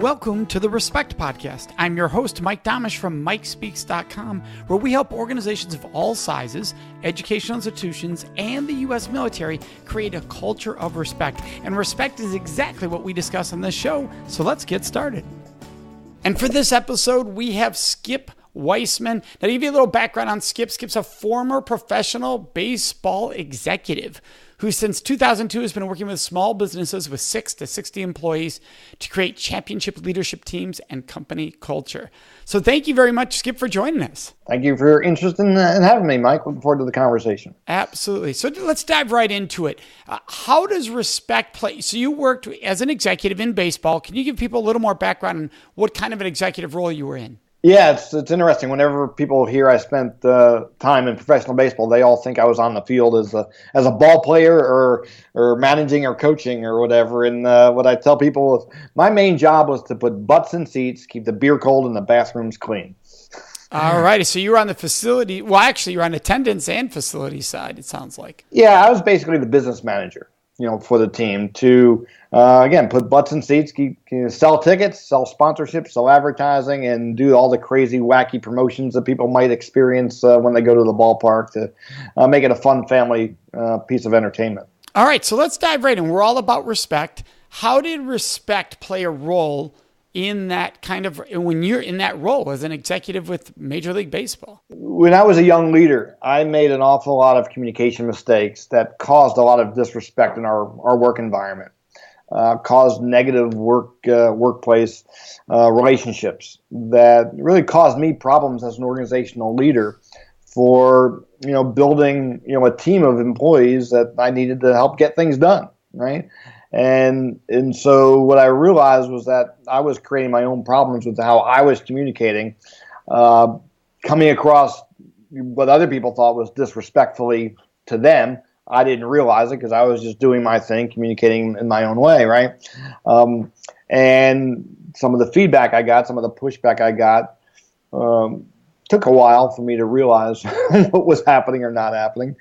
Welcome to the Respect Podcast. I'm your host, Mike Domitrz from MikeSpeaks.com, where we help organizations of all sizes, educational institutions, and the U.S. military create a culture of respect. And respect is exactly what we discuss on this show, so let's get started. And for this episode, we have Skip Weisman. Now, to give you a little background on Skip, Skip's a former professional baseball executive who since 2002 has been working with small businesses with 6 to 60 employees to create championship leadership teams and company culture. So thank you very much, Skip, for joining us. Thank you for your interest in having me, Mike. Looking forward to the conversation. Absolutely. So let's dive right into it. How does respect play? So you worked as an executive in baseball. Can you give people a little more background on what kind of an executive role you were in? Yeah, it's interesting. Whenever people hear I spent time in professional baseball, they all think I was on the field as a ball player or managing or coaching or whatever. And what I tell people is my main job was to put butts in seats, keep the beer cold, and the bathrooms clean. All right. So you were on the facility. Well, actually, you're on attendance and facility side, it sounds like. Yeah, I was basically the business manager, for the team to, again, put butts in seats, sell tickets, sell sponsorships, sell advertising, and do all the crazy, wacky promotions that people might experience when they go to the ballpark to make it a fun family piece of entertainment. All right, so let's dive right in. We're all about respect. How did respect play a role in that when you're in that role as an executive with Major League Baseball? When I was a young leader, I made an awful lot of communication mistakes that caused a lot of disrespect in our work environment, caused negative workplace relationships that really caused me problems as an organizational leader for, building, a team of employees that I needed to help get things done, right? And so what I realized was that I was creating my own problems with how I was communicating, coming across what other people thought was disrespectfully to them. I didn't realize it because I was just doing my thing, communicating in my own way, right? And some of the feedback I got, some of the pushback I got, took a while for me to realize what was happening or not happening.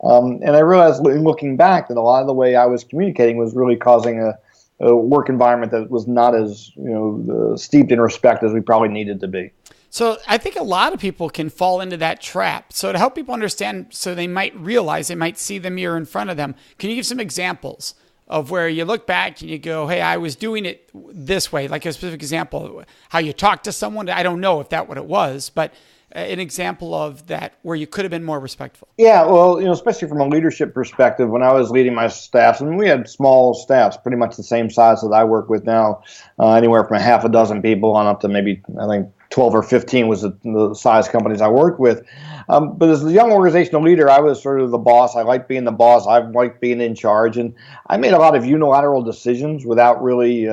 And I realized looking back that a lot of the way I was communicating was really causing a work environment that was not as steeped in respect as we probably needed to be. So I think a lot of people can fall into that trap. So to help people understand, so they might realize, they might see the mirror in front of them, can you give some examples of where you look back and you go, hey, I was doing it this way, like a specific example, how you talk to someone? I don't know if that's what it was, but an example of that where you could have been more respectful. Yeah, well, especially from a leadership perspective, when I was leading my staffs, and we had small staffs, pretty much the same size that I work with now, anywhere from a half a dozen people on up to maybe, I think, 12 or 15 was the size companies I worked with. But as a young organizational leader, I was sort of the boss. I liked being the boss. I liked being in charge. And I made a lot of unilateral decisions without really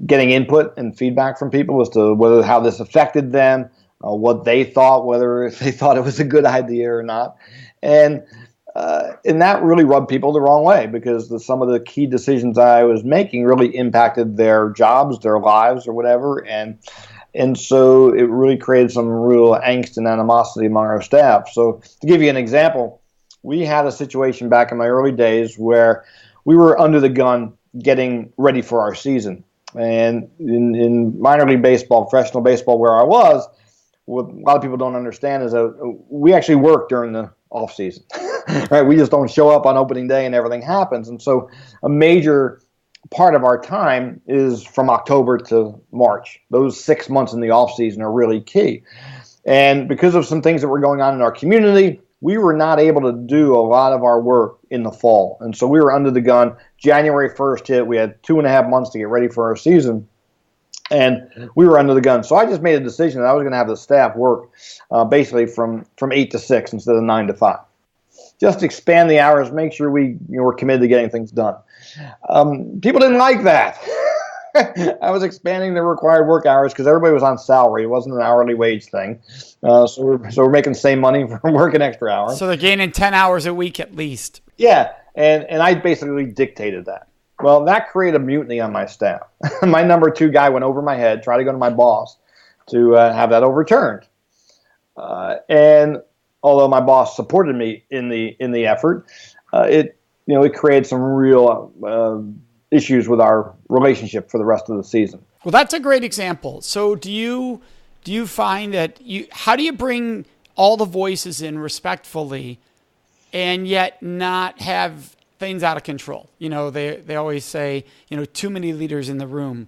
getting input and feedback from people as to how this affected them, what they thought, whether they thought it was a good idea or not. And that really rubbed people the wrong way because some of the key decisions I was making really impacted their jobs, their lives, or whatever. And so it really created some real angst and animosity among our staff. So to give you an example, we had a situation back in my early days where we were under the gun getting ready for our season. And in minor league baseball, professional baseball, where I was, what a lot of people don't understand is that we actually work during the off season, right? We just don't show up on opening day and everything happens. And so a major part of our time is from October to March. Those 6 months in the off season are really key. And because of some things that were going on in our community, we were not able to do a lot of our work in the fall. And so we were under the gun. January 1st hit. We had 2.5 months to get ready for our season. And we were under the gun. So I just made a decision that I was going to have the staff work basically from 8 to 6 instead of 9 to 5. Just expand the hours, make sure we were committed to getting things done. People didn't like that. I was expanding the required work hours because everybody was on salary. It wasn't an hourly wage thing. So we're making the same money for working extra hours. So they're gaining 10 hours a week at least. Yeah, and I basically dictated that. Well, that created a mutiny on my staff. My number 2 guy went over my head, tried to go to my boss to have that overturned. And although my boss supported me in the effort, it created some real issues with our relationship for the rest of the season. Well, that's a great example. So do you find that how do you bring all the voices in respectfully and yet not have things out of control? They always say, too many leaders in the room.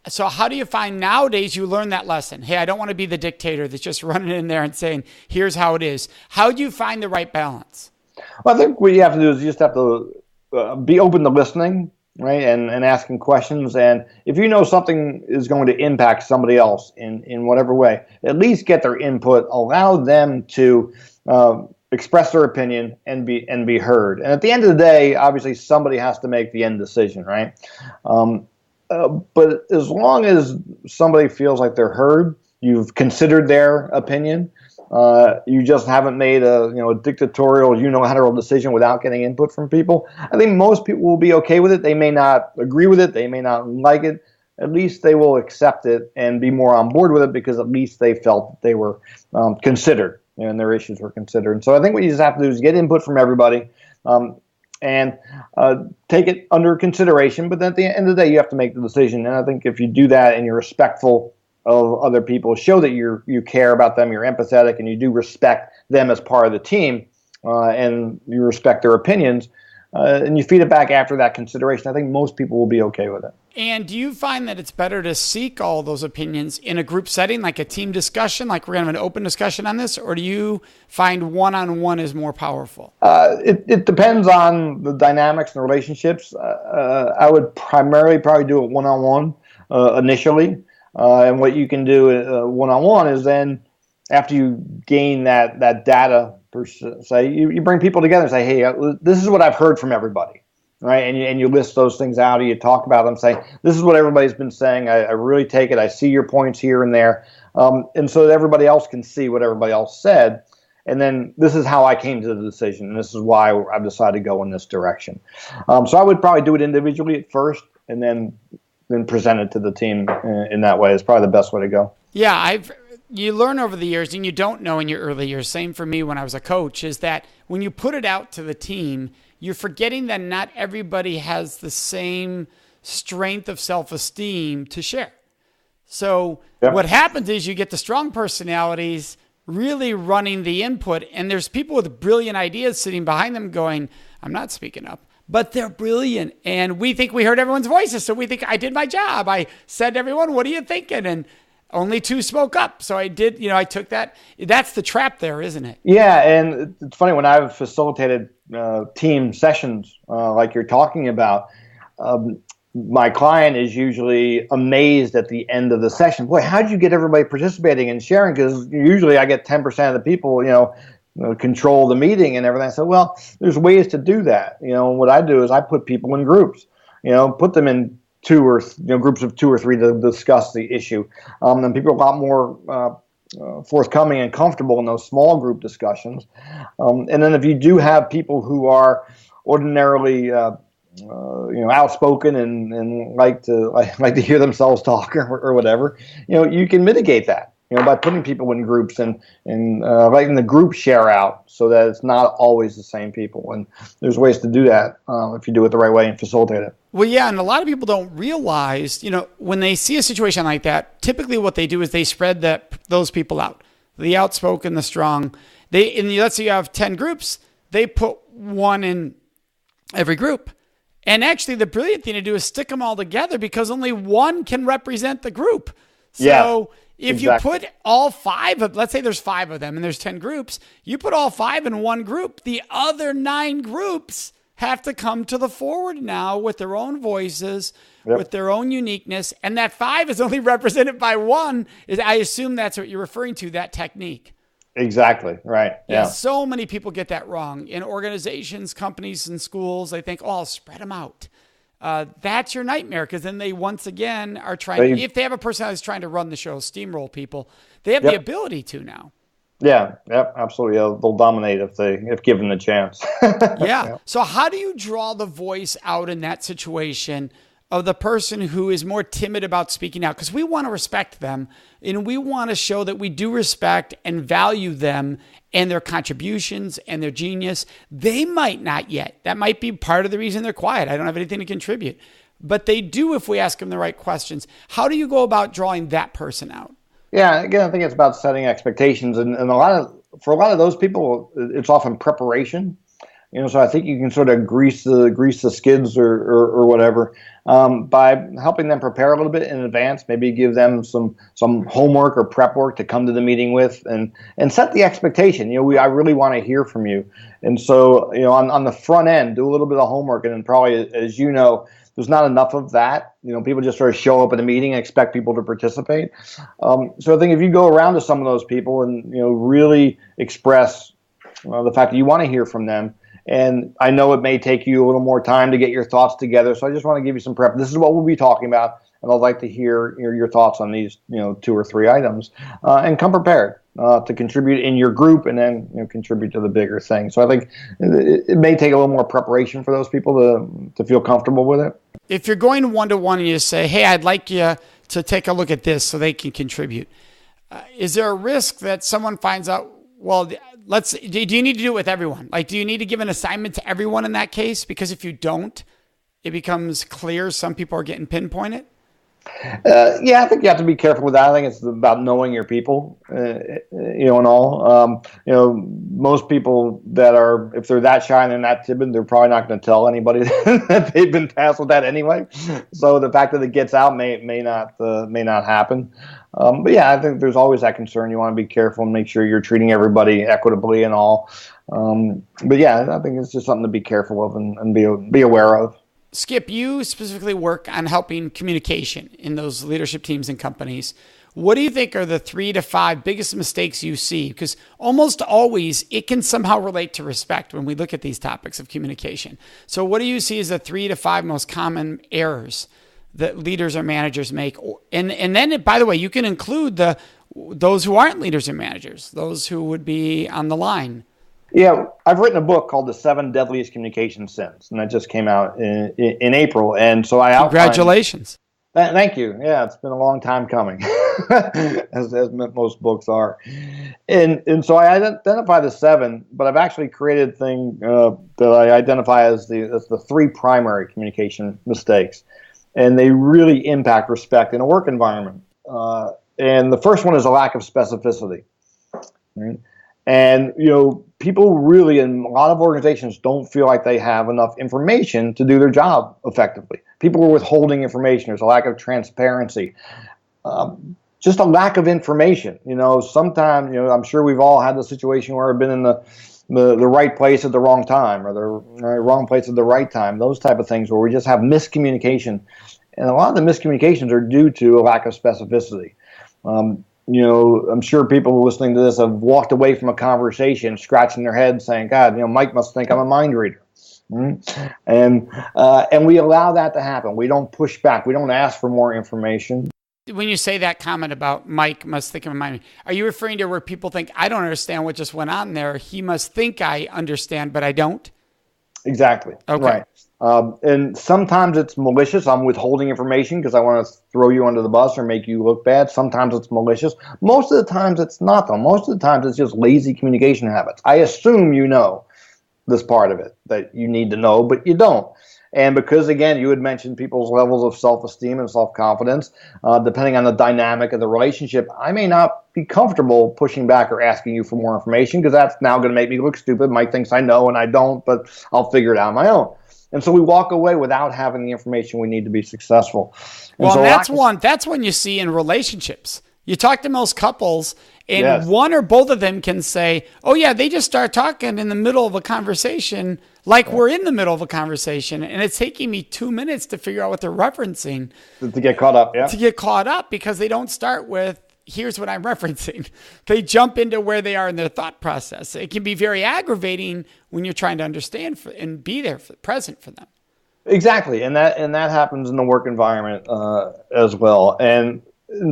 So how do you find nowadays you learn that lesson? Hey, I don't want to be the dictator that's just running in there and saying, here's how it is. How do you find the right balance? Well, I think what you have to do is you just have to be open to listening, right, and asking questions. And if you know something is going to impact somebody else in whatever way, at least get their input. Allow them to express their opinion and be heard. And at the end of the day, obviously, somebody has to make the end decision, right? But as long as somebody feels like they're heard, you've considered their opinion. You just haven't made a dictatorial unilateral decision without getting input from people. I think most people will be okay with it. They may not agree with it. They may not like it. At least they will accept it and be more on board with it because at least they felt that they were considered and their issues were considered. And so I think what you just have to do is get input from everybody and take it under consideration. But then at the end of the day, you have to make the decision. And I think if you do that and you're respectful of other people, show that you care about them, you're empathetic, and you do respect them as part of the team, and you respect their opinions, and you feed it back after that consideration, I think most people will be okay with it. And do you find that it's better to seek all those opinions in a group setting, like a team discussion, like we're going to have an open discussion on this, or do you find one-on-one is more powerful? It depends on the dynamics and the relationships. I would primarily probably do it one-on-one initially. And what you can do one-on-one is then, after you gain that data, per se, you bring people together and say, hey, this is what I've heard from everybody, right? And you list those things out, or you talk about them, saying, this is what everybody's been saying. I really take it. I see your points here and there. And so that everybody else can see what everybody else said. And then this is how I came to the decision, and this is why I've decided to go in this direction. So I would probably do it individually at first, and then present it to the team in that way is probably the best way to go. Yeah, you learn over the years, and you don't know in your early years. Same for me when I was a coach, is that when you put it out to the team, you're forgetting that not everybody has the same strength of self-esteem to share. So What happens is you get the strong personalities really running the input, and there's people with brilliant ideas sitting behind them going, I'm not speaking up. But they're brilliant, and we think we heard everyone's voices, so we think I did my job. I said to everyone, what are you thinking? And only 2 spoke up. So I did, I took that. That's the trap there, isn't it? Yeah, and it's funny, when I've facilitated team sessions like you're talking about, my client is usually amazed at the end of the session. Boy, how did you get everybody participating and sharing? Because usually I get 10% of the people, control the meeting and everything. I said, well, there's ways to do that. What I do is I put people in groups, put them in groups of 2 or 3 to discuss the issue. And people are a lot more forthcoming and comfortable in those small group discussions. And then if you do have people who are ordinarily outspoken and like to hear themselves talk or whatever, you can mitigate that. By putting people in groups and letting the group share out so that it's not always the same people. And there's ways to do that if you do it the right way and facilitate it. Well, yeah, and a lot of people don't realize, when they see a situation like that, typically what they do is they spread those people out. The outspoken, the strong. Let's say you have 10 groups, they put 1 in every group. And actually, the brilliant thing to do is stick them all together because only 1 can represent the group. So if you put all 5 let's say there's 5 of them and there's 10 groups, you put all 5 in one group, the other 9 groups have to come to the forward now with their own voices, with their own uniqueness. And that 5 is only represented by 1. I assume that's what you're referring to, that technique. Exactly. Right. Yeah. So many people get that wrong in organizations, companies, and schools. They think, I'll spread them out. That's your nightmare, because then they once again are trying, if they have a person that's trying to run the show, steamroll people, they have the ability to now. Yeah, absolutely. They'll dominate if given the chance. So how do you draw the voice out in that situation of the person who is more timid about speaking out? Because we want to respect them, and we want to show that we do respect and value them and their contributions and their genius. They might not yet. That might be part of the reason they're quiet. I don't have anything to contribute. but they do if we ask them the right questions. How do you go about drawing that person out? Yeah, again, I think it's about setting expectations, and for a lot of those people, it's often preparation. So I think you can sort of grease the skids or whatever by helping them prepare a little bit in advance. Maybe give them some homework or prep work to come to the meeting with, and set the expectation. I really want to hear from you, and so on the front end, do a little bit of homework, and then probably, as you know, there's not enough of that. People just sort of show up at a meeting and expect people to participate. So I think if you go around to some of those people and really express the fact that you want to hear from them. And I know it may take you a little more time to get your thoughts together, so I just want to give you some prep. This is what we'll be talking about, and I'd like to hear your thoughts on these 2 or 3 items, and come prepared to contribute in your group, and then contribute to the bigger thing. So I think it may take a little more preparation for those people to feel comfortable with it. If you're going one-to-one and you say, hey, I'd like you to take a look at this so they can contribute, is there a risk that someone finds out, well, do you need to do it with everyone? Like, do you need to give an assignment to everyone in that case? Because if you don't, it becomes clear some people are getting pinpointed. Yeah, I think you have to be careful with that. I think it's about knowing your people, and all. Most people that are, if they're that shy and they're that timid, they're probably not going to tell anybody that they've been tasked with that anyway. So the fact that it gets out may not happen. But yeah, I think there's always that concern. You want to be careful and make sure you're treating everybody equitably and all. But yeah, I think it's just something to be careful of and be aware of. Skip, you specifically work on helping communication in those leadership teams and companies. What do you think are the 3 to 5 biggest mistakes you see? Because almost always it can somehow relate to respect when we look at these topics of communication. So what do you see as the 3 to 5 most common errors that leaders or managers make? And then, by the way, you can include those who aren't leaders or managers, those who would be on the line. Yeah, I've written a book called The 7 Deadliest Communication Sins, and that just came out in April. And so I Congratulations. Thank you. Yeah, it's been a long time coming, as most books are. And so I identify the 7, but I've actually created a thing that I identify as the 3 primary communication mistakes. And they really impact respect in a work environment. And the first one is a lack of specificity. Right? And, people really, in a lot of organizations, don't feel like they have enough information to do their job effectively. People are withholding information. There's a lack of transparency. Just a lack of information. Sometimes, I'm sure we've all had the situation where we've been in the right place at the wrong time, or the wrong place at the right time, those type of things where we just have miscommunication. And a lot of the miscommunications are due to a lack of specificity. I'm sure people listening to this have walked away from a conversation scratching their head saying, God, Mike must think I'm a mind reader. Mm-hmm. And we allow that to happen. We don't push back. We don't ask for more information. When you say that comment about Mike must think I'm a mind reader, are you referring to where people think, I don't understand what just went on there? He must think I understand, but I don't? Exactly. Okay. Right. And sometimes it's malicious. I'm withholding information because I want to throw you under the bus or make you look bad. Sometimes it's malicious. Most of the times it's not, though. Most of the times it's just lazy communication habits. I assume you know this part of it that you need to know, but you don't. And because, again, you had mentioned people's levels of self-esteem and self-confidence, depending on the dynamic of the relationship, I may not be comfortable pushing back or asking you for more information because that's now going to make me look stupid. Mike thinks I know and I don't, but I'll figure it out on my own. And so we walk away without having the information we need to be successful. And well, that's one you see in relationships. You talk to most couples, and yes, one or both of them can say, oh, yeah, they just start talking in the middle of a conversation like we're in the middle of a conversation, and it's taking me 2 minutes to figure out what they're referencing. To get caught up, yeah. To get caught up because they don't start with, here's what I'm referencing. They jump into where they are in their thought process. It can be very aggravating when you're trying to understand and be there, present for them. Exactly, and that happens in the work environment as well. And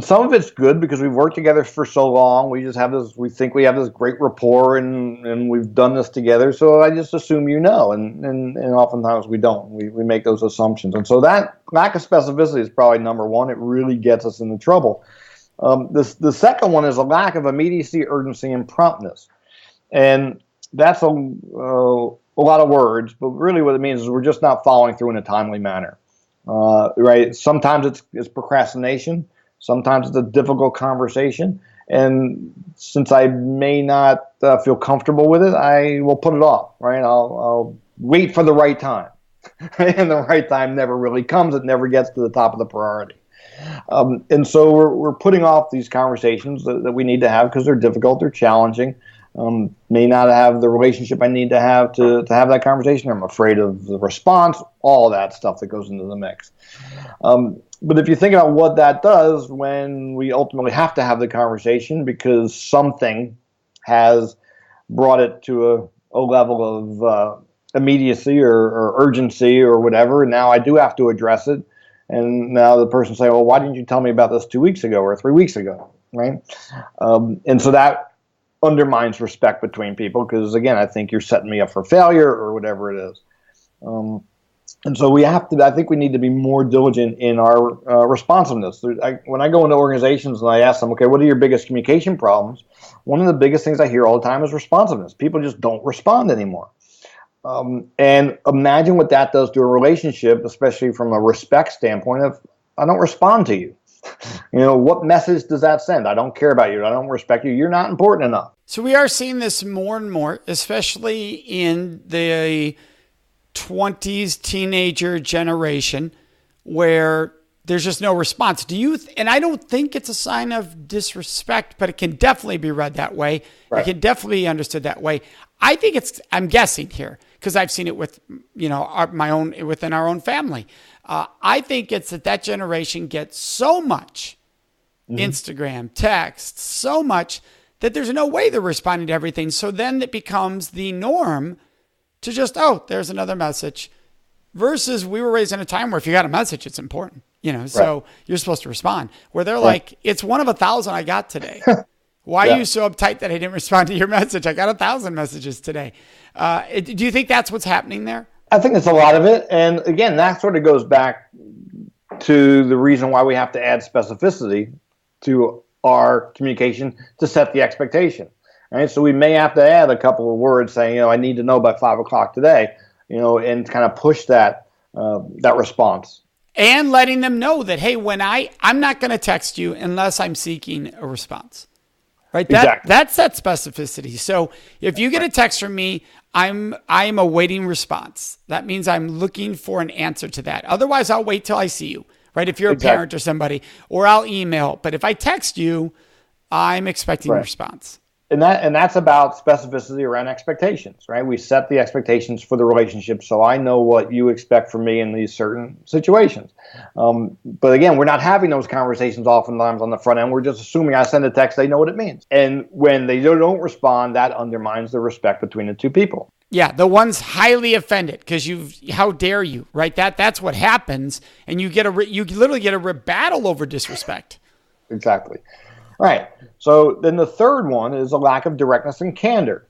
some of it's good because we've worked together for so long. We think we have this great rapport and we've done this together. So I just assume you know, and oftentimes we don't. We make those assumptions. And so that lack of specificity is probably number one. It really gets us into trouble. The second one is a lack of immediacy, urgency, and promptness. And that's a lot of words, but really what it means is we're just not following through in a timely manner. right? Sometimes it's procrastination. Sometimes it's a difficult conversation. And since I may not feel comfortable with it, I will put it off, right? I'll wait for the right time. And the right time never really comes. It never gets to the top of the priority. And so we're putting off these conversations that we need to have because they're difficult, they're challenging. May not have the relationship I need to have that conversation. I'm afraid of the response, all that stuff that goes into the mix. But if you think about what that does when we ultimately have to have the conversation because something has brought it to a level of immediacy or urgency or whatever, and now I do have to address it. And now the person say, well, why didn't you tell me about this 2 weeks ago or 3 weeks ago, right? And so that undermines respect between people because, again, I think you're setting me up for failure or whatever it is. And so I think we need to be more diligent in our responsiveness. When I go into organizations and I ask them, okay, what are your biggest communication problems? One of the biggest things I hear all the time is responsiveness. People just don't respond anymore. And imagine what that does to a relationship, especially from a respect standpoint. If I don't respond to you, what message does that send? I don't care about you. I don't respect you. You're not important enough. So we are seeing this more and more, especially in the 20s teenager generation, where there's just no response. And I don't think it's a sign of disrespect, but it can definitely be read that way. Right. It can definitely be understood that way. I think I'm guessing here, because I've seen it with, within our own family. I think it's that generation gets so much Instagram, text, so much that there's no way they're responding to everything. So then it becomes the norm to just, there's another message, versus we were raised in a time where if you got a message, it's important, so you're supposed to respond, where they're like, it's one of 1,000 I got today. Why are you so uptight that I didn't respond to your message? I got 1,000 messages today. Do you think that's what's happening there? I think it's a lot of it. And again, that sort of goes back to the reason why we have to add specificity to our communication to set the expectation. Right? So we may have to add a couple of words saying, I need to know by 5 o'clock today, and kind of push that response. And letting them know that, hey, when I'm not going to text you unless I'm seeking a response. Right? Exactly. That's that specificity. So if you get a text from me, I'm awaiting response. That means I'm looking for an answer to that. Otherwise, I'll wait till I see you. Right? If you're a parent or somebody, or I'll email. But if I text you, I'm expecting a response. And that's about specificity around expectations, right? We set the expectations for the relationship, so I know what you expect from me in these certain situations. But again, we're not having those conversations oftentimes on the front end. We're just assuming I send a text, they know what it means. And when they don't respond, that undermines the respect between the two people. Yeah, the one's highly offended because how dare you, right? That's what happens, and you literally get a rebuttal over disrespect. Exactly. All right. So then the third one is a lack of directness and candor.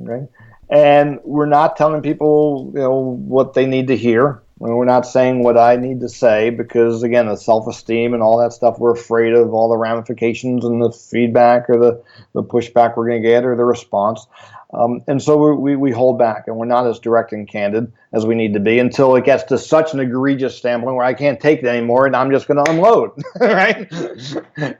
Okay. And we're not telling people, what they need to hear. We're not saying what I need to say because, again, the self-esteem and all that stuff, we're afraid of all the ramifications and the feedback or the pushback we're going to get or the response. And so we hold back, and we're not as direct and candid as we need to be until it gets to such an egregious standpoint where I can't take it anymore and I'm just going to unload, right?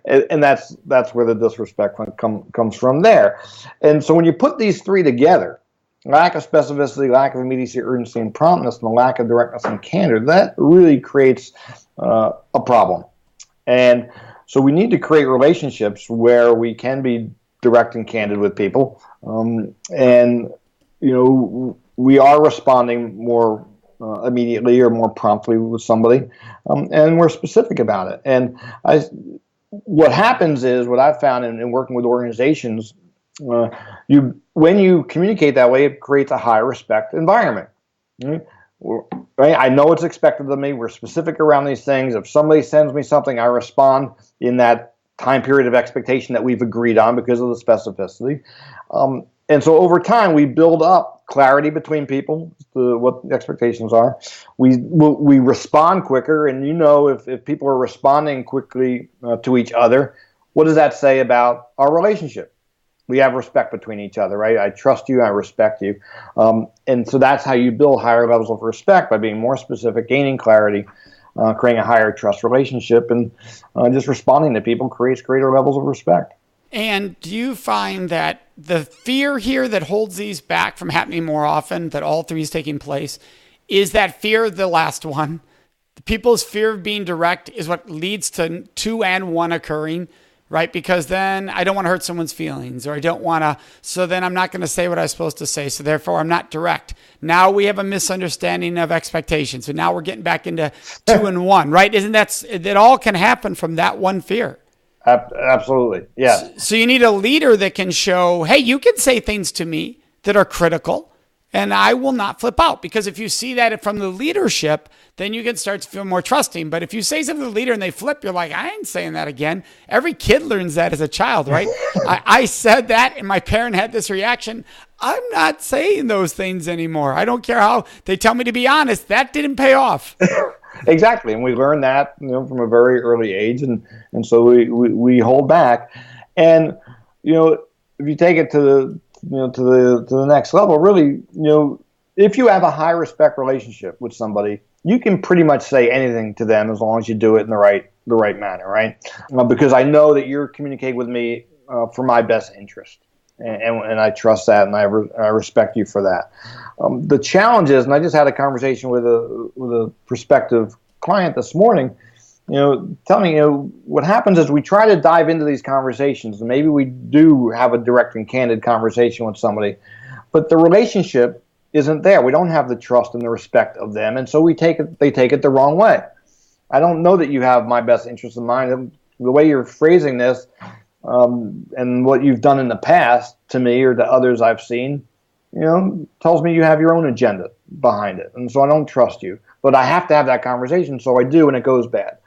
And that's where the disrespect comes from there. And so when you put these three together, lack of specificity, lack of immediacy, urgency, and promptness, and the lack of directness and candor, that really creates a problem. And so we need to create relationships where we can be direct and candid with people. And we are responding more immediately or more promptly with somebody, and we're specific about it. And what happens is, what I've found in working with organizations, when you communicate that way, it creates a high respect environment. Right? I know it's expected of me. We're specific around these things. If somebody sends me something, I respond in that time period of expectation that we've agreed on because of the specificity. And so over time, we build up clarity between people, what the expectations are. We respond quicker, and if people are responding quickly to each other, what does that say about our relationship? We have respect between each other, right? I trust you, I respect you. And so that's how you build higher levels of respect, by being more specific, gaining clarity, creating a higher trust relationship, and just responding to people creates greater levels of respect. And do you find that the fear here that holds these back from happening more often, that all three is taking place, is that fear the last one? The people's fear of being direct is what leads to two and one occurring, right? Because then I don't want to hurt someone's feelings, or I don't want to, so then I'm not going to say what I'm supposed to say. So therefore I'm not direct. Now we have a misunderstanding of expectations. So now we're getting back into two and one, right? That all can happen from that one fear. Absolutely. Yeah. So you need a leader that can show, hey, you can say things to me that are critical, and I will not flip out. Because if you see that from the leadership, then you can start to feel more trusting. But if you say something to the leader and they flip, you're like, I ain't saying that again. Every kid learns that as a child, right? I said that and my parent had this reaction. I'm not saying those things anymore. I don't care how they tell me to be honest. That didn't pay off. Exactly. And we learn that, from a very early age. And so we hold back. And, if you take it to the next level, really, if you have a high respect relationship with somebody, you can pretty much say anything to them as long as you do it in the right manner, right? Because I know that you're communicating with me for my best interest, and I trust that, and I respect you for that. The challenge is, and I just had a conversation with a prospective client this morning, tell me, what happens is we try to dive into these conversations, and maybe we do have a direct and candid conversation with somebody, but the relationship isn't there. We don't have the trust and the respect of them, and so they take it the wrong way. I don't know that you have my best interest in mind. The way you're phrasing this, and what you've done in the past to me or to others I've seen, tells me you have your own agenda behind it, and so I don't trust you. But I have to have that conversation, so I do, and it goes bad.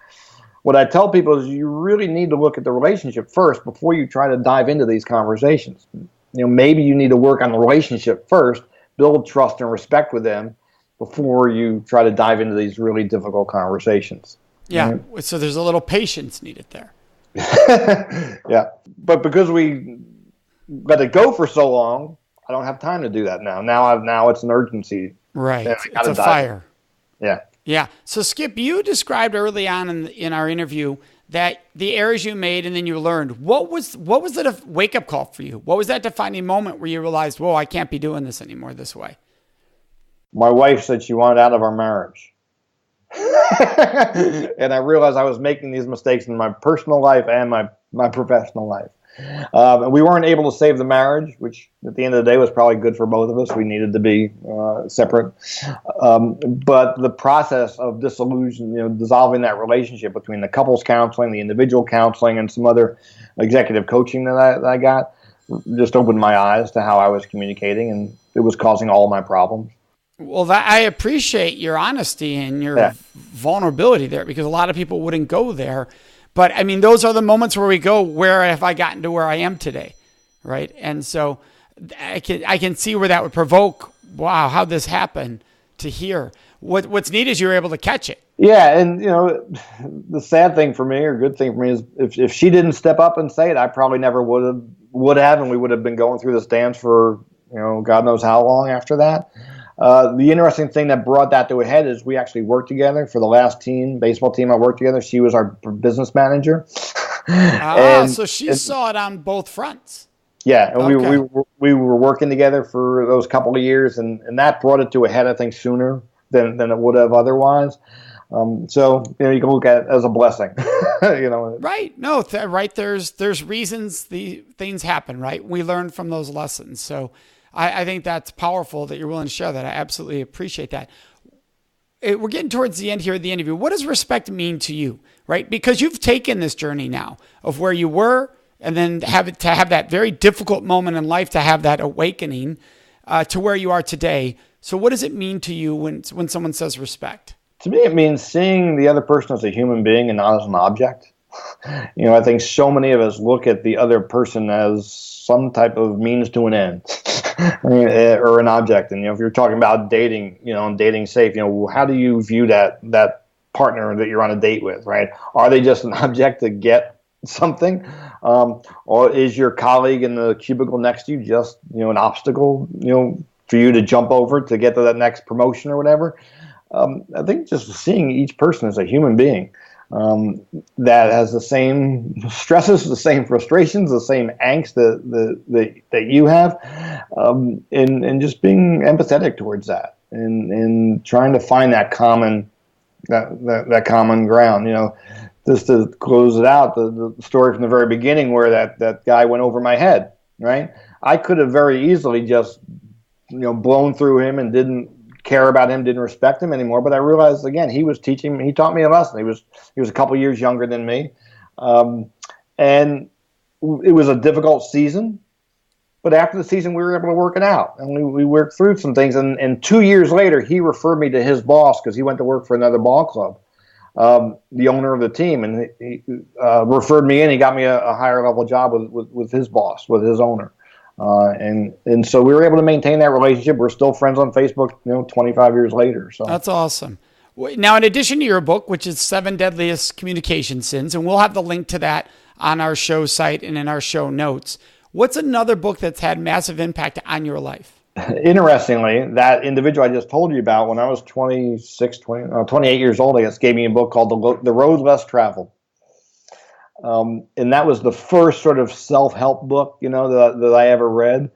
What I tell people is you really need to look at the relationship first before you try to dive into these conversations. Maybe you need to work on the relationship first, build trust and respect with them before you try to dive into these really difficult conversations. Yeah, so there's a little patience needed there. Yeah, but because we let it go for so long, I don't have time to do that now. Now it's an urgency. Right, it's a fire. Yeah. Yeah. So Skip, you described early on in our interview that the errors you made and then you learned. What was the wake-up call for you? What was that defining moment where you realized, whoa, I can't be doing this anymore this way? My wife said she wanted out of our marriage. And I realized I was making these mistakes in my personal life and my professional life. And we weren't able to save the marriage, which at the end of the day was probably good for both of us. We needed to be separate. But the process of dissolution, dissolving that relationship between the couples counseling, the individual counseling, and some other executive coaching that I got, just opened my eyes to how I was communicating, and it was causing all my problems. Well, I appreciate your honesty and your vulnerability there, because a lot of people wouldn't go there. But I mean, those are the moments where we go, where have I gotten to where I am today, right? And so I can see where that would provoke, wow, how'd this happen, to hear. What's neat is you're able to catch it. Yeah, and the sad thing for me, or good thing for me, is if she didn't step up and say it, I probably never would have, and we would have been going through this dance for God knows how long after that. The interesting thing that brought that to a head is we actually worked together for the last baseball team I worked together. She was our business manager. So she saw it on both fronts. Yeah, and okay. we were working together for those couple of years, and that brought it to a head, I think, sooner than it would have otherwise. So you can look at it as a blessing. Right. No, right. There's reasons the things happen, right? We learn from those lessons. So I think that's powerful that you're willing to share that. I absolutely appreciate that. We're getting towards the end here of the interview. What does respect mean to you, right? Because you've taken this journey now of where you were, and then to have that very difficult moment in life, to have that awakening to where you are today. So what does it mean to you when someone says respect? To me, it means seeing the other person as a human being and not as an object. I think so many of us look at the other person as some type of means to an end. Or an object. And if you're talking about dating, and dating safe, how do you view that partner that you're on a date with, right? Are they just an object to get something? Or is your colleague in the cubicle next to you just, an obstacle, for you to jump over to get to that next promotion or whatever? I think just seeing each person as a human being that has the same stresses, the same frustrations, the same angst that you have, and just being empathetic towards that, and trying to find that common ground. Just to close it out, the story from the very beginning where that guy went over my head, right? I could have very easily just blown through him and didn't care about him, didn't respect him anymore. But I realized, again, he taught me a lesson. He was a couple years younger than me. And it was a difficult season. But after the season, we were able to work it out. And we worked through some things. And 2 years later, he referred me to his boss because he went to work for another ball club, the owner of the team. And he referred me in. He got me a higher level job with his boss, with his owner. And so we were able to maintain that relationship. We're still friends on Facebook, 25 years later. So that's awesome. Now, in addition to your book, which is 7 Deadliest Communication Sins, and we'll have the link to that on our show site and in our show notes, what's another book that's had massive impact on your life? Interestingly, that individual I just told you about, when I was 28 years old, I guess, gave me a book called The Road Less Traveled. And that was the first sort of self-help book, that I ever read.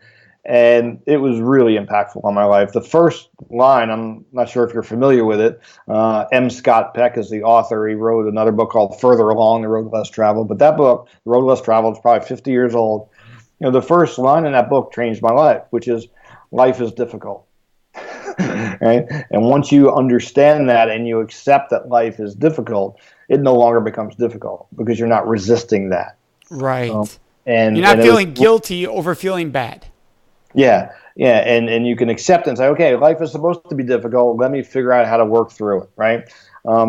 And it was really impactful on my life. The first line, I'm not sure if you're familiar with it. M. Scott Peck is the author. He wrote another book called Further Along, The Road Less Traveled. But that book, The Road Less Traveled, is probably 50 years old. The first line in that book changed my life, which is, life is difficult. Right? And once you understand that and you accept that life is difficult, it no longer becomes difficult because you're not resisting that. Right. And you're not feeling guilty over feeling bad. Yeah. And you can accept and say, okay, life is supposed to be difficult. Let me figure out how to work through it, right?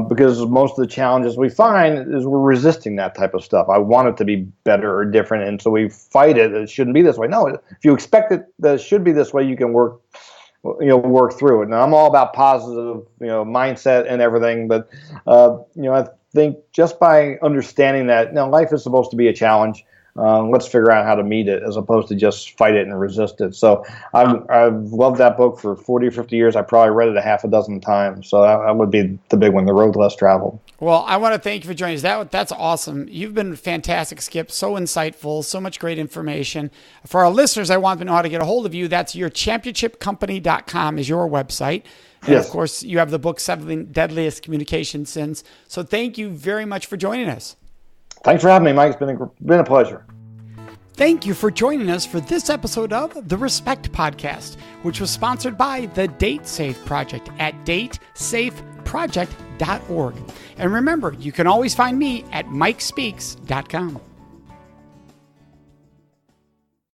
Because most of the challenges we find is we're resisting that type of stuff. I want it to be better or different, and so we fight it. It shouldn't be this way. No, if you expect it that it should be this way, you can work through it. Now, I'm all about positive, mindset and everything, but I think just by understanding that life is supposed to be a challenge, let's figure out how to meet it as opposed to just fight it and resist it. So I've loved that book for 40 or 50 years. I probably read it a half a dozen times. So that would be the big one, The Road Less Traveled. Well, I want to thank you for joining us. That's awesome. You've been fantastic, Skip. So insightful, so much great information. For our listeners, I want them to know how to get a hold of you. That's yourchampionshipcompany.com is your website. And yes. Of course, you have the book, 7 Deadliest Communication Sins. So thank you very much for joining us. Thanks for having me, Mike. It's been a pleasure. Thank you for joining us for this episode of The Respect Podcast, which was sponsored by the Date Safe Project at datesafeproject.org. And remember, you can always find me at mikespeaks.com.